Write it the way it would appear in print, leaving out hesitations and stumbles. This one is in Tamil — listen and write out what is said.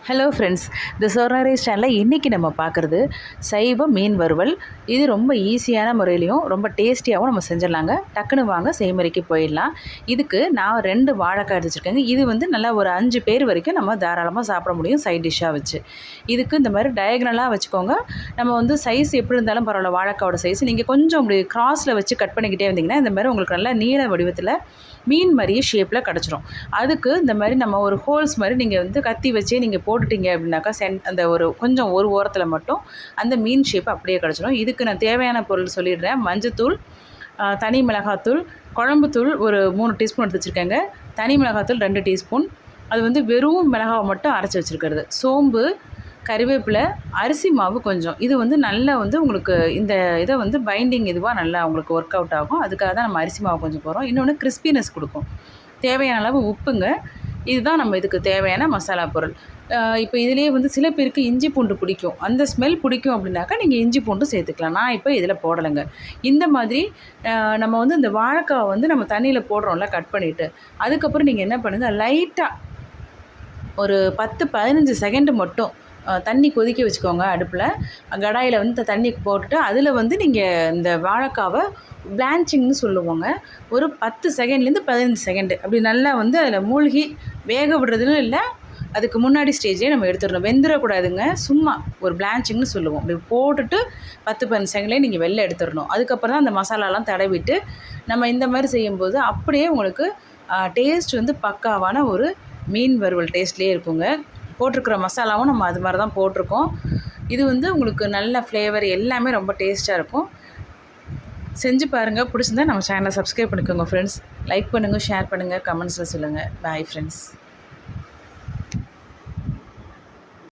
ஹலோ ஃப்ரெண்ட்ஸ், இந்த சொர்ணரைஸ் சேனலில் இன்றைக்கி நம்ம பார்க்குறது சைவ மீன் வறுவல். இது ரொம்ப ஈஸியான முறையிலையும் ரொம்ப டேஸ்டியாகவும் நம்ம செஞ்சிடலாங்க. டக்குன்னு வாங்க செய்முறைக்கு போயிடலாம். இதுக்கு நான் 2 வாழைக்காய் எடுத்து வச்சுருக்கேங்க. இது வந்து நல்லா ஒரு 5 பேர் வரைக்கும் நம்ம தாராளமாக சாப்பிட முடியும் சைட் டிஷ்ஷாக வச்சு. இதுக்கு இந்த மாதிரி டயக்னலாக வச்சுக்கோங்க. நம்ம வந்து சைஸ் எப்படி இருந்தாலும் பரவாயில்ல, வாழைக்காவோட சைஸ் நீங்கள் கொஞ்சம் அப்படி கிராஸில் வச்சு கட் பண்ணிக்கிட்டே வந்தீங்கன்னா இந்த மாதிரி உங்களுக்கு நல்லா நீள வடிவத்தில் மீன் மாதிரியே ஷேப்பில் கிடச்சிரும். அதுக்கு இந்த மாதிரி நம்ம ஒரு ஹோல்ஸ் மாதிரி நீங்கள் வந்து கத்தி வச்சே நீங்கள் போட்டுட்டீங்க அப்படின்னாக்கா அந்த கொஞ்சம் ஒரு ஓரத்தில் மட்டும் அந்த மீன் ஷேப் அப்படியே கிடச்சிரும். இதுக்கு நான் தேவையான பொருள் சொல்லிடுறேன். மஞ்சத்தூள், தனி மிளகாத்தூள், குழம்புத்தூள் ஒரு 3 டீஸ்பூன் எடுத்து வச்சுருக்கேங்க. தனி மிளகாத்தூள் 2 டீஸ்பூன், அது வந்து வெறும் மிளகாவை மட்டும் அரைச்சி வச்சுருக்கிறது. சோம்பு, கறிவேப்பிலை, அரிசி மாவு கொஞ்சம். இது வந்து நல்லா வந்து உங்களுக்கு இந்த இதை வந்து பைண்டிங் இதுவாக நல்லா உங்களுக்கு ஒர்க் அவுட் ஆகும். அதுக்காக தான் நம்ம அரிசி மாவு கொஞ்சம் போகிறோம். இன்னொன்று கிறிஸ்பினஸ் கொடுக்கும். தேவையான அளவு உப்புங்க. இதுதான் நம்ம இதுக்கு தேவையான மசாலா பொருள். இப்போ இதிலேயே வந்து சில பேருக்கு இஞ்சி பூண்டு பிடிக்கும். அந்த ஸ்மெல் பிடிக்கும் அப்படின்னாக்கா நீங்கள் இஞ்சி பூண்டு சேர்த்துக்கலாம். நான் இப்போ இதில் போடலைங்க. இந்த மாதிரி நம்ம வந்து இந்த வாழைக்காய் வந்து நம்ம தண்ணியில் போடுறோம்ல கட் பண்ணிவிட்டு, அதுக்கப்புறம் நீங்கள் என்ன பண்ணுங்கள், லைட்டாக ஒரு 10-15 செகண்டு மட்டும் தண்ணி கொதிக்க வச்சுக்கோங்க. அடுப்பில் கடாயில் வந்து தண்ணி போட்டுட்டு அதில் வந்து நீங்கள் இந்த வாழைக்காவை பிளான்ச்சிங்னு சொல்லுவோங்க. ஒரு 10 செகண்ட்லேருந்து 15 செகண்டு அப்படி நல்லா வந்து அதில் மூழ்கி வேக விடுறதுன்னு இல்லை, அதுக்கு முன்னாடி ஸ்டேஜே நம்ம எடுத்துடணும். வெந்துடக்கூடாதுங்க. சும்மா ஒரு பிளான்ச்சிங்னு சொல்லுவோம். அப்படி போட்டுட்டு 10-15 செகண்ட்லேயே நீங்கள் வெளில எடுத்துடணும். அதுக்கப்புறம் தான் அந்த மசாலாலாம் தடவிட்டு நம்ம இந்த மாதிரி செய்யும்போது அப்படியே உங்களுக்கு டேஸ்ட் வந்து பக்காவான ஒரு மீன் வறுவல் டேஸ்ட்லேயே இருக்குங்க. போட்டிருக்கிற மசாலாவும் நம்ம அது மாதிரி தான் போட்டிருக்கோம். இது வந்து உங்களுக்கு நல்ல ஃப்ளேவர் எல்லாமே ரொம்ப டேஸ்ட்டாக இருக்கும். செஞ்சு பாருங்கள். பிடிச்சிருந்தா நம்ம சேனலை சப்ஸ்கிரைப் பண்ணிக்கோங்க ஃப்ரெண்ட்ஸ். லைக் பண்ணுங்கள், ஷேர் பண்ணுங்கள், கமெண்ட்ஸில் சொல்லுங்கள். Bye friends.